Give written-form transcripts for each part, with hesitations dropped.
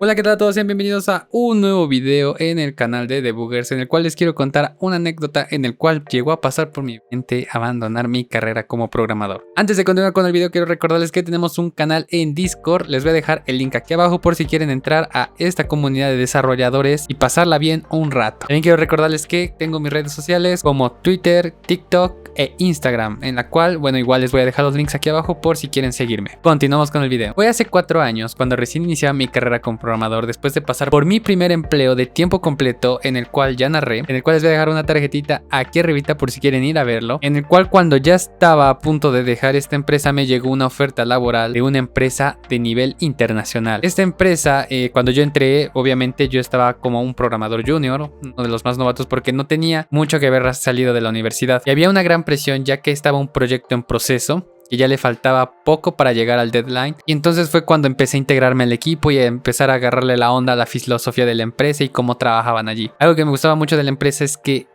Hola, ¿qué tal a todos? Sean bienvenidos a un nuevo video en el canal de Debuggers, en el cual les quiero contar una anécdota en el cual llegó a pasar por mi mente abandonar mi carrera como programador. Antes de continuar con el video, quiero recordarles que tenemos un canal en Discord. Les voy a dejar el link aquí abajo por si quieren entrar a esta comunidad de desarrolladores y pasarla bien un rato. También quiero recordarles que tengo mis redes sociales como Twitter, TikTok e Instagram, en la cual, bueno, igual les voy a dejar los links aquí abajo por si quieren seguirme. Continuamos con el video. Fue hace 4 años cuando recién iniciaba mi carrera como programador, después de pasar por mi primer empleo de tiempo completo, en el cual ya narré, en el cual les voy a dejar una tarjetita aquí arribita por si quieren ir a verlo, en el cual cuando ya estaba a punto de dejar esta empresa me llegó una oferta laboral de una empresa de nivel internacional. Esta empresa, cuando yo entré, obviamente yo estaba como un programador junior, uno de los más novatos porque no tenía mucho que haber salido de la universidad y había una gran presión ya que estaba un proyecto en proceso, que ya le faltaba poco para llegar al deadline, y entonces fue cuando empecé a integrarme al equipo y a empezar a agarrarle la onda a la filosofía de la empresa y cómo trabajaban allí. Algo que me gustaba mucho de la empresa es que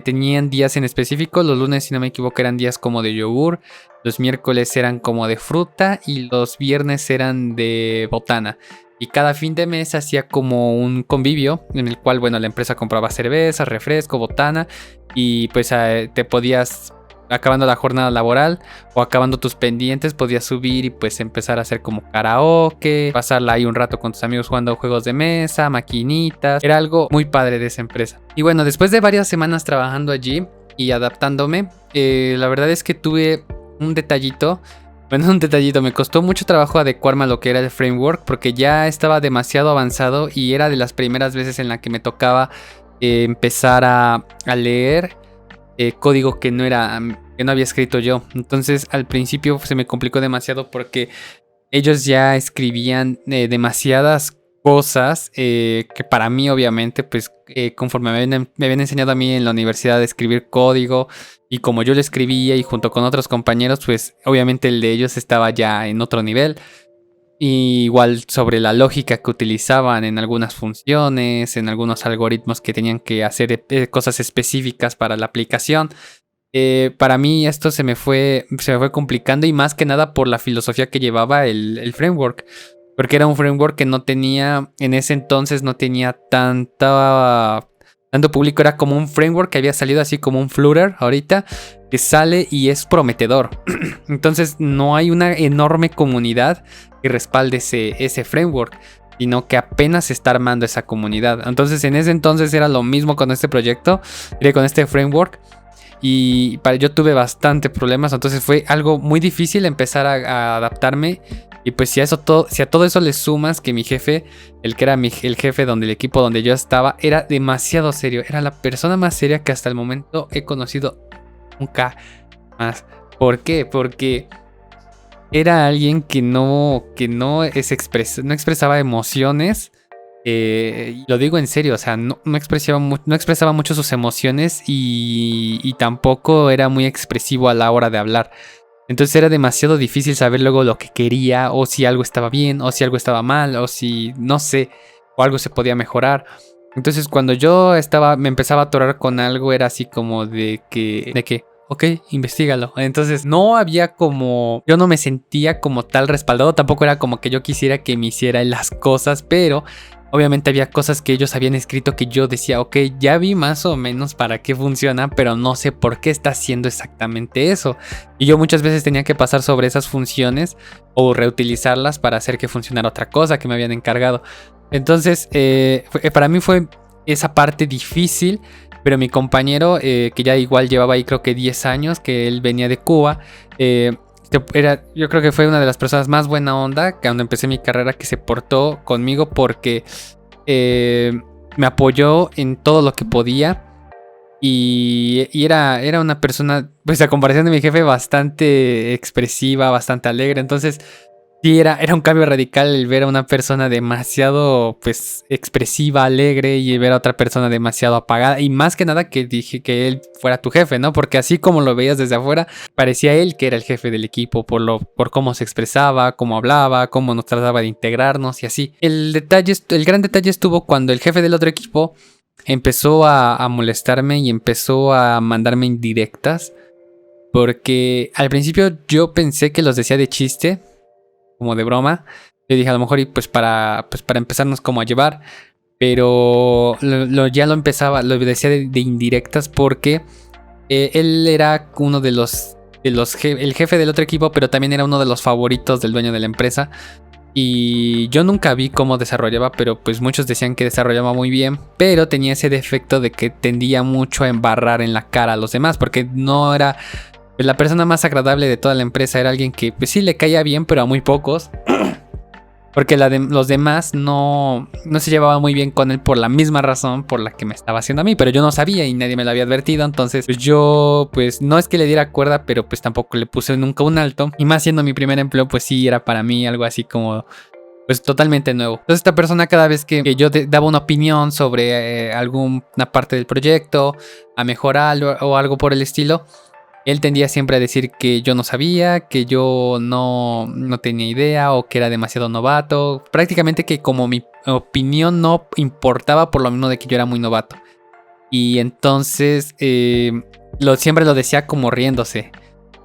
tenían días en específico. Los lunes, si no me equivoco, eran días como de yogur, los miércoles eran como de fruta y los viernes eran de botana. Y cada fin de mes hacía como un convivio en el cual, bueno, la empresa compraba cerveza, refresco, botana, y pues te podías, acabando la jornada laboral o acabando tus pendientes, podías subir y pues empezar a hacer como karaoke, pasarla ahí un rato con tus amigos jugando juegos de mesa, maquinitas. Era algo muy padre de esa empresa. Y bueno, después de varias semanas trabajando allí y adaptándome, la verdad es que tuve un detallito. Bueno, un detallito, me costó mucho trabajo adecuarme a lo que era el framework porque ya estaba demasiado avanzado y era de las primeras veces en la que me tocaba empezar a leer código que no había escrito yo. Entonces al principio se me complicó demasiado porque ellos ya escribían demasiadas cosas que para mí, obviamente, pues conforme me habían enseñado a mí en la universidad a escribir código, y como yo lo escribía y junto con otros compañeros, pues obviamente el de ellos estaba ya en otro nivel. Y igual sobre la lógica que utilizaban en algunas funciones, en algunos algoritmos que tenían que hacer cosas específicas para la aplicación. Para mí esto se me fue complicando, y más que nada por la filosofía que llevaba el framework. Porque era un framework que no tenía, en ese entonces no tenía tanto público. Era como un framework que había salido así como un Flutter ahorita, que sale y es prometedor. Entonces no hay una enorme comunidad que respalde ese framework, sino que apenas se está armando esa comunidad. Entonces en ese entonces era lo mismo con este proyecto, con este framework. Y yo tuve bastante problemas, entonces fue algo muy difícil empezar a adaptarme. Y pues si a todo eso le sumas que mi jefe, el que era el jefe del equipo donde yo estaba, era demasiado serio. Era la persona más seria que hasta el momento he conocido nunca más. ¿Por qué? Porque era alguien que no expresaba emociones. Y lo digo en serio, o sea, no expresaba mucho sus emociones, y tampoco era muy expresivo a la hora de hablar. Entonces era demasiado difícil saber luego lo que quería, o si algo estaba bien, o si algo estaba mal, o si, no sé, o algo se podía mejorar. Entonces cuando yo me empezaba a atorar con algo, era así como de que ok, investígalo. Entonces no había como, yo no me sentía como tal respaldado, tampoco era como que yo quisiera que me hiciera las cosas, pero obviamente había cosas que ellos habían escrito que yo decía, ok, ya vi más o menos para qué funciona, pero no sé por qué está haciendo exactamente eso. Y yo muchas veces tenía que pasar sobre esas funciones o reutilizarlas para hacer que funcionara otra cosa que me habían encargado. Entonces, para mí fue esa parte difícil. Pero mi compañero, que ya igual llevaba ahí creo que 10 años, que él venía de Cuba, yo creo que fue una de las personas más buena onda que cuando empecé mi carrera, que se portó conmigo porque me apoyó en todo lo que podía. Y era una persona, pues a comparación de mi jefe, bastante expresiva, bastante alegre. Entonces sí, era un cambio radical el ver a una persona demasiado, pues, expresiva, alegre, y ver a otra persona demasiado apagada. Y más que nada que dije que él fuera tu jefe, ¿no? Porque así como lo veías desde afuera, parecía él que era el jefe del equipo por cómo se expresaba, cómo hablaba, cómo nos trataba de integrarnos y así. El gran detalle estuvo cuando el jefe del otro equipo empezó a molestarme y empezó a mandarme indirectas. Porque al principio yo pensé que los decía de chiste, como de broma, Yo dije a lo mejor y pues para empezarnos como a llevar, pero ya lo empezaba, lo decía de indirectas porque él era uno de el jefe del otro equipo, pero también era uno de los favoritos del dueño de la empresa. Y yo nunca vi cómo desarrollaba, pero pues muchos decían que desarrollaba muy bien, pero tenía ese defecto de que tendía mucho a embarrar en la cara a los demás, porque no era la persona más agradable de toda la empresa, era alguien que pues sí le caía bien, pero a muy pocos. Porque los demás no se llevaban muy bien con él por la misma razón por la que me estaba haciendo a mí. Pero yo no sabía y nadie me lo había advertido. Entonces pues yo pues no es que le diera cuerda, pero pues tampoco le puse nunca un alto. Y más siendo mi primer empleo, pues sí era para mí algo así como pues totalmente nuevo. Entonces esta persona cada vez que yo daba una opinión sobre alguna parte del proyecto, a mejorar o algo por el estilo, él tendía siempre a decir que yo no sabía, que yo no tenía idea o que era demasiado novato. Prácticamente que como mi opinión no importaba por lo mismo de que yo era muy novato. Y entonces siempre lo decía como riéndose.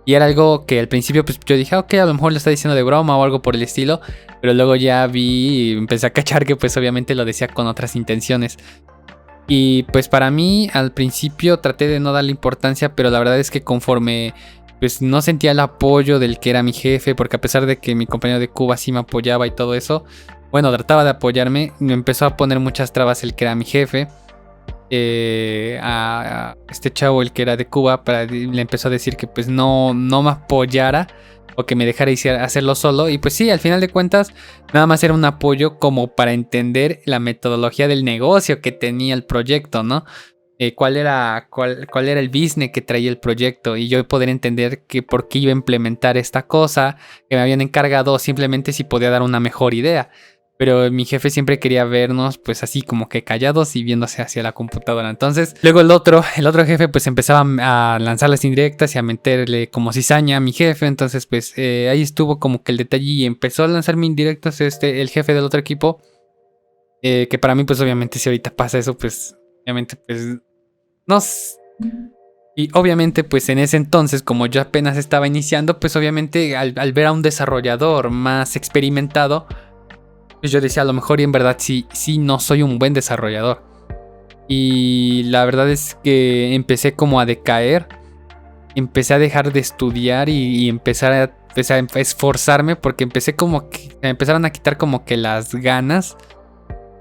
Y era algo que al principio pues yo dije, ok, a lo mejor lo está diciendo de broma o algo por el estilo. Pero luego ya vi y empecé a cachar que pues obviamente lo decía con otras intenciones. Y pues para mí al principio traté de no darle importancia, pero la verdad es que conforme pues no sentía el apoyo del que era mi jefe, porque a pesar de que mi compañero de Cuba sí me apoyaba y todo eso, bueno, trataba de apoyarme, me empezó a poner muchas trabas el que era mi jefe. A este chavo, el que era de Cuba, le empezó a decir que pues no me apoyara o que me dejara hacerlo solo. Y pues sí, al final de cuentas nada más era un apoyo como para entender la metodología del negocio que tenía el proyecto, ¿no? Cuál era el business que traía el proyecto y yo poder entender que por qué iba a implementar esta cosa que me habían encargado, simplemente si podía dar una mejor idea. Pero mi jefe siempre quería vernos pues así como que callados y viéndose hacia la computadora. Entonces luego el otro jefe pues empezaba a lanzar las indirectas y a meterle como cizaña a mi jefe. Entonces pues ahí estuvo como que el detalle y empezó a lanzarme indirectas el jefe del otro equipo. Que para mí pues obviamente si ahorita pasa eso pues obviamente pues no. Y obviamente pues en ese entonces como yo apenas estaba iniciando pues obviamente al ver a un desarrollador más experimentado, pues yo decía, a lo mejor y en verdad sí no soy un buen desarrollador. Y la verdad es que empecé como a decaer. Empecé a dejar de estudiar y empecé a esforzarme porque empecé como que me empezaron a quitar como que las ganas.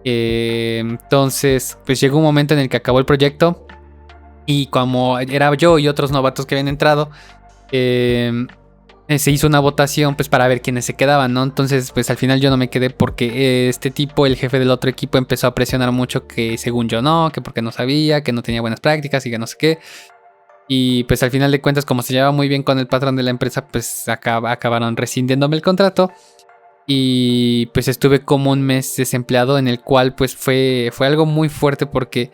Entonces pues llegó un momento en el que acabó el proyecto. Y como era yo y otros novatos que habían entrado, se hizo una votación pues para ver quiénes se quedaban, ¿no? Entonces pues al final yo no me quedé porque este tipo, el jefe del otro equipo, empezó a presionar mucho que según yo no, que porque no sabía, que no tenía buenas prácticas y que no sé qué. Y pues al final de cuentas como se llevaba muy bien con el patrón de la empresa pues acabaron rescindiéndome el contrato. Y pues estuve como un mes desempleado en el cual pues fue algo muy fuerte porque...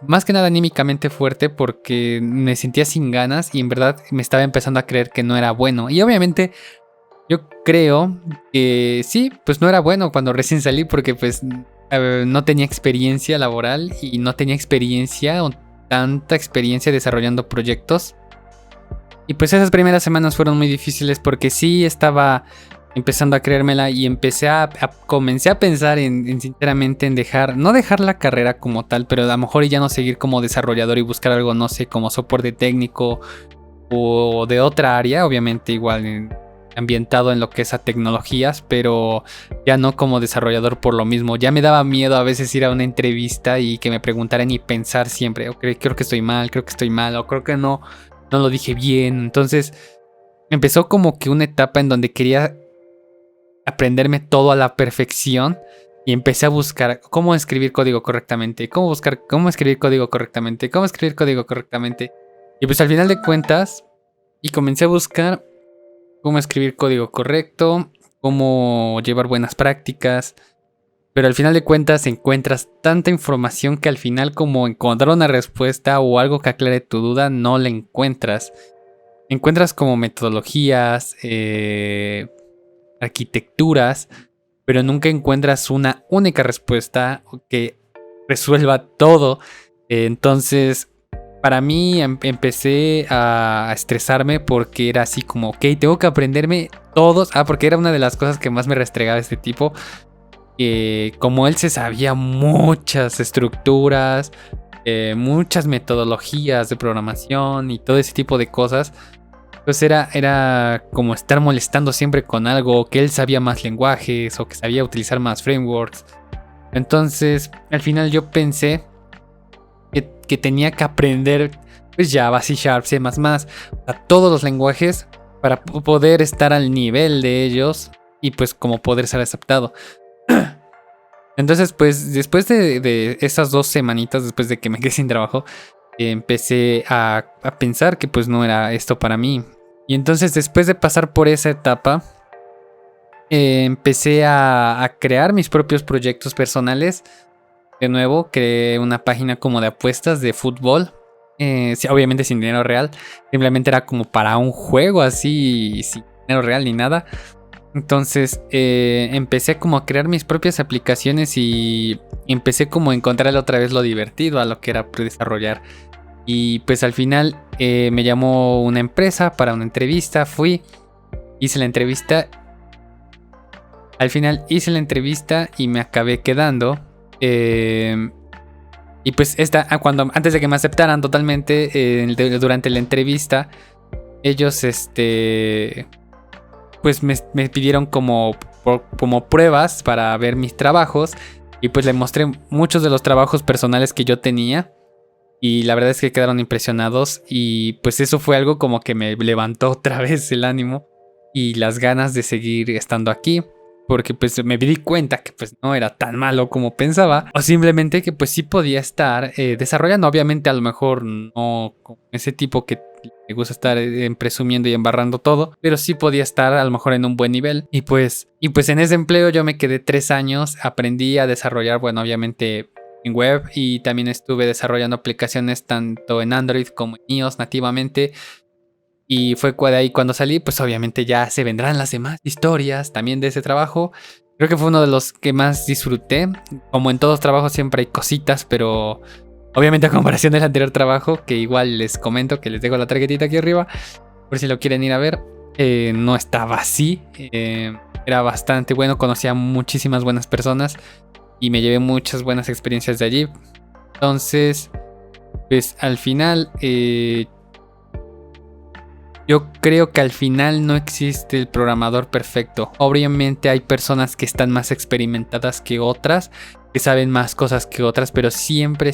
más que nada anímicamente fuerte porque me sentía sin ganas y en verdad me estaba empezando a creer que no era bueno. Y obviamente yo creo que sí, pues no era bueno cuando recién salí porque pues no tenía experiencia laboral y no tenía experiencia o tanta experiencia desarrollando proyectos. Y pues esas primeras semanas fueron muy difíciles porque sí estaba empezando a creérmela y comencé a pensar en sinceramente en no dejar la carrera como tal, pero a lo mejor ya no seguir como desarrollador y buscar algo, no sé, como soporte técnico o de otra área, obviamente igual ambientado en lo que es a tecnologías, pero ya no como desarrollador por lo mismo. Ya me daba miedo a veces ir a una entrevista y que me preguntaran y pensar siempre, okay, creo que estoy mal, o creo que no lo dije bien. Entonces empezó como que una etapa en donde quería aprenderme todo a la perfección y empecé a buscar cómo escribir código correctamente, cómo escribir código correctamente. Y pues al final de cuentas, y comencé a buscar cómo escribir código correcto, cómo llevar buenas prácticas, pero al final de cuentas encuentras tanta información que al final como encontrar una respuesta o algo que aclare tu duda no la encuentras. Encuentras como metodologías, arquitecturas, pero nunca encuentras una única respuesta que resuelva todo. Entonces, para mí empecé a estresarme porque era así como, ok, tengo que aprenderme todos. Porque era una de las cosas que más me restregaba este tipo. Como él se sabía muchas estructuras, muchas metodologías de programación y todo ese tipo de cosas. Pues era como estar molestando siempre con algo, que él sabía más lenguajes o que sabía utilizar más frameworks. Entonces, al final yo pensé que tenía que aprender pues Java, C Sharp, C++, a todos los lenguajes para poder estar al nivel de ellos y pues como poder ser aceptado. Entonces, pues después de esas 2 semanitas, después de que me quedé sin trabajo, empecé a pensar que pues no era esto para mí. Y entonces después de pasar por esa etapa, empecé a crear mis propios proyectos personales. De nuevo, creé una página como de apuestas de fútbol. Sí, obviamente sin dinero real. Simplemente era como para un juego así, sin dinero real ni nada. Entonces empecé como a crear mis propias aplicaciones y empecé como a encontrarle otra vez lo divertido a lo que era desarrollar. Y pues al final me llamó una empresa para una entrevista. Fui, hice la entrevista. Al final hice la entrevista y me acabé quedando. Y pues antes de que me aceptaran totalmente, durante la entrevista, ellos pues me pidieron como pruebas para ver mis trabajos. Y pues le mostré muchos de los trabajos personales que yo tenía. Y la verdad es que quedaron impresionados. Y pues eso fue algo como que me levantó otra vez el ánimo y las ganas de seguir estando aquí. Porque pues me di cuenta que pues no era tan malo como pensaba. O simplemente que pues sí podía estar desarrollando. Obviamente a lo mejor no con ese tipo que le gusta estar presumiendo y embarrando todo. Pero sí podía estar a lo mejor en un buen nivel. Y pues en ese empleo yo me quedé 3 años. Aprendí a desarrollar, bueno, obviamente en web. Y también estuve desarrollando aplicaciones tanto en Android como en iOS nativamente. Y fue de ahí cuando salí, pues obviamente ya se vendrán las demás historias también de ese trabajo. Creo que fue uno de los que más disfruté. Como en todos trabajos siempre hay cositas, pero obviamente a comparación del anterior trabajo, que igual les comento, que les dejo la tarjetita aquí arriba, por si lo quieren ir a ver, no estaba así. Era bastante bueno, conocía muchísimas buenas personas y me llevé muchas buenas experiencias de allí. Entonces, pues al final... yo creo que al final no existe el programador perfecto. Obviamente hay personas que están más experimentadas que otras, que saben más cosas que otras, pero siempre.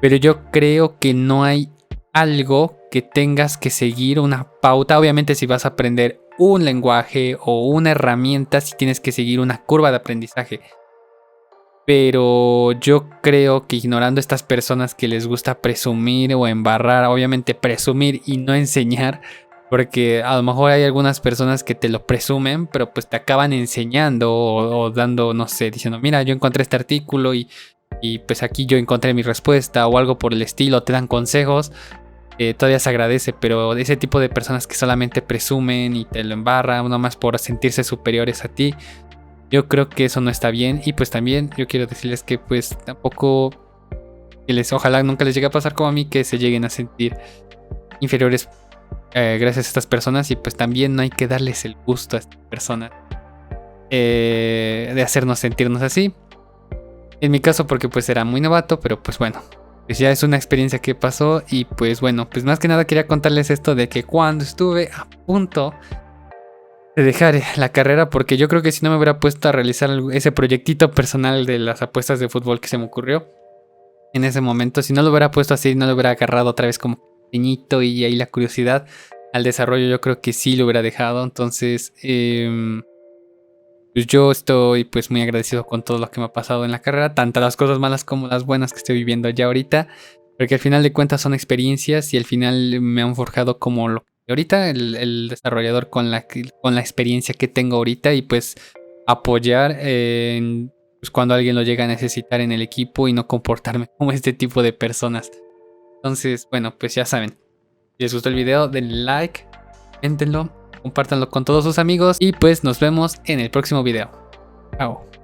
Pero yo creo que no hay algo que tengas que seguir una pauta. Obviamente si vas a aprender un lenguaje o una herramienta, sí tienes que seguir una curva de aprendizaje. Pero yo creo que ignorando a estas personas que les gusta presumir o embarrar, obviamente presumir y no enseñar, porque a lo mejor hay algunas personas que te lo presumen, pero pues te acaban enseñando o dando, no sé, diciendo, mira, yo encontré este artículo y pues aquí yo encontré mi respuesta o algo por el estilo, te dan consejos, todavía se agradece, pero ese tipo de personas que solamente presumen y te lo embarran, uno más por sentirse superiores a ti, yo creo que eso no está bien. Y pues también yo quiero decirles que pues tampoco ojalá nunca les llegue a pasar como a mí, que se lleguen a sentir inferiores gracias a estas personas. Y pues también no hay que darles el gusto a estas personas de hacernos sentirnos así. En mi caso porque pues era muy novato, pero pues bueno, pues ya es una experiencia que pasó. Y pues bueno, pues más que nada quería contarles esto de que cuando estuve a punto de dejar la carrera, porque yo creo que si no me hubiera puesto a realizar ese proyectito personal de las apuestas de fútbol que se me ocurrió en ese momento, si no lo hubiera puesto así, no lo hubiera agarrado otra vez como pequeñito y ahí la curiosidad al desarrollo, yo creo que sí lo hubiera dejado. Entonces pues yo estoy pues muy agradecido con todo lo que me ha pasado en la carrera, tanto las cosas malas como las buenas que estoy viviendo ya ahorita, porque al final de cuentas son experiencias y al final me han forjado como lo que ahorita el desarrollador con la experiencia que tengo ahorita, y pues apoyar pues cuando alguien lo llega a necesitar en el equipo y no comportarme como este tipo de personas. Entonces, bueno, pues ya saben, si les gustó el video, denle like, coméntenlo, compártanlo con todos sus amigos y pues nos vemos en el próximo video. Chao.